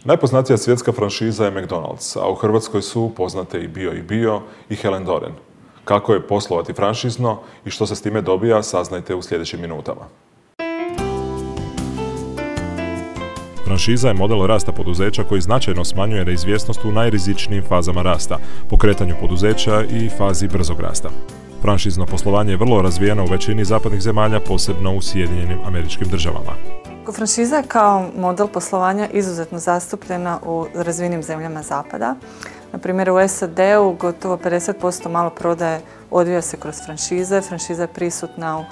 Najpoznatija svjetska franšiza je McDonald's, a u Hrvatskoj su poznate i Bio i Helen Doren. Kako je poslovati franšizno i što se s time dobija, saznajte u sljedećim minutama. Franšiza je model rasta poduzeća koji značajno smanjuje neizvjesnost u najrizičnijim fazama rasta, pokretanju poduzeća i fazi brzog rasta. Franšizno poslovanje je vrlo razvijeno u većini zapadnih zemalja, posebno u Sjedinjenim Američkim Državama. Franšiza je kao model poslovanja izuzetno zastupljena u razvijenim zemljama zapada. Na primjer, u SAD-u gotovo 50% maloprodaje odvija se kroz franšize. Franšiza je prisutna u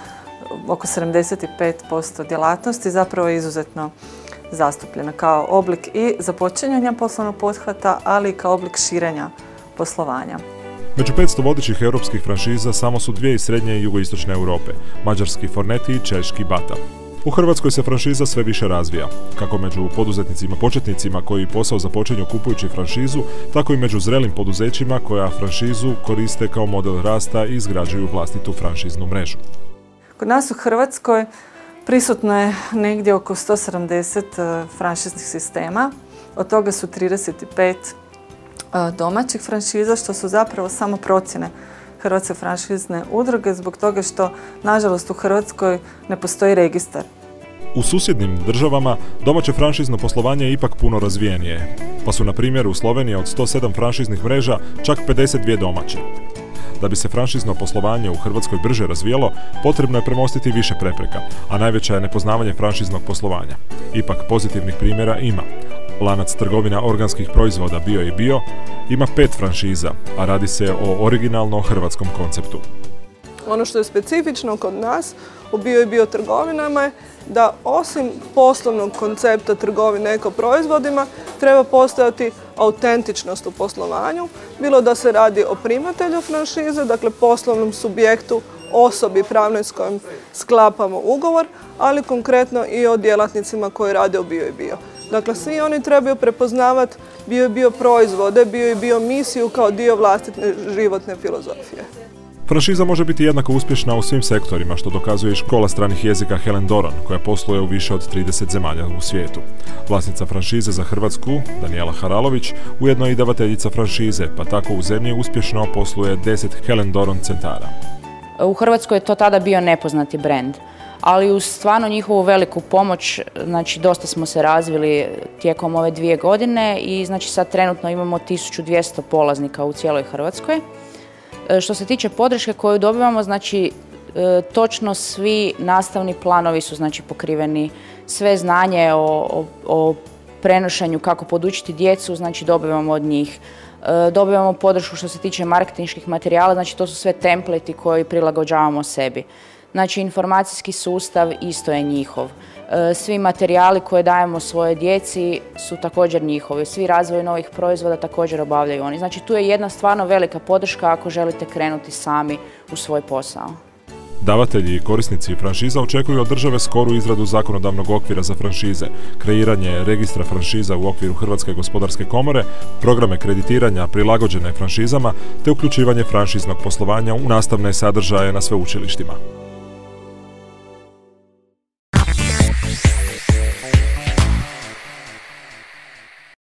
oko 75% djelatnosti, zapravo je izuzetno zastupljena kao oblik i započinjanja poslovnog pothvata, ali i kao oblik širenja poslovanja. Među 500 vodećih europskih franšiza samo su dvije iz srednje i jugoistočne Europe, mađarski Forneti i češki Bata. U Hrvatskoj se franšiza sve više razvija, kako među poduzetnicima početnicima koji posao započinju kupujući franšizu, tako i među zrelim poduzećima koja franšizu koriste kao model rasta i izgrađuju vlastitu franšiznu mrežu. Kod nas u Hrvatskoj prisutno je negdje oko 170 franšiznih sistema, od toga su 35 domaćih franšiza, što su zapravo samo procjene Hrvatske franšizne udruge, zbog toga što, nažalost, u Hrvatskoj ne postoji registar. U susjednim državama domaće franšizno poslovanje je ipak puno razvijenije, pa su, na primjer, u Sloveniji od 107 franšiznih mreža čak 52 domaće. Da bi se franšizno poslovanje u Hrvatskoj brže razvijelo, potrebno je premostiti više prepreka, a najveća je nepoznavanje franšiznog poslovanja. Ipak pozitivnih primjera ima. Lanac trgovina organskih proizvoda Bio ima 5 franšiza, a radi se o originalno hrvatskom konceptu. Ono što je specifično kod nas u Bio trgovinama je da osim poslovnog koncepta trgovine eko proizvodima treba postojati autentičnost u poslovanju, bilo da se radi o primatelju franšize, dakle poslovnom subjektu, osobi pravnoj s kojom sklapamo ugovor, ali konkretno i o djelatnicima koji rade u Bio. Dakle, svi oni trebaju prepoznavati Bio proizvode, Bio misiju kao dio vlastite životne filozofije. Franšiza može biti jednako uspješna u svim sektorima, što dokazuje i škola stranih jezika Helen Doren, koja posluje u više od 30 zemalja u svijetu. Vlasnica franšize za Hrvatsku, Danijela Haralović, ujedno i davateljica franšize, pa tako u zemlji uspješno posluje 10 Helen Doren centara. U Hrvatskoj je to tada bio nepoznati brend, ali uz stvarno njihovu veliku pomoć, znači dosta smo se razvili tijekom ove 2 godine i znači sad trenutno imamo 1200 polaznika u cijeloj Hrvatskoj. Što se tiče podrške koju dobivamo, znači točno svi nastavni planovi su znači pokriveni, sve znanje o prenošenju kako podučiti djecu, znači dobivamo od njih. Dobivamo podršku što se tiče marketinških materijala, znači to su sve templeti koji prilagođavamo sebi. Znači informacijski sustav isto je njihov. Svi materijali koje dajemo svojoj djeci su također njihovi. Svi razvoj novih proizvoda također obavljaju oni. Znači tu je jedna stvarno velika podrška ako želite krenuti sami u svoj posao. Davatelji i korisnici franšiza očekuju od države skoru izradu zakonodavnog okvira za franšize, kreiranje registra franšiza u okviru Hrvatske gospodarske komore, programe kreditiranja prilagođene franšizama te uključivanje franšiznog poslovanja u nastavne sadržaje na sveučilištima.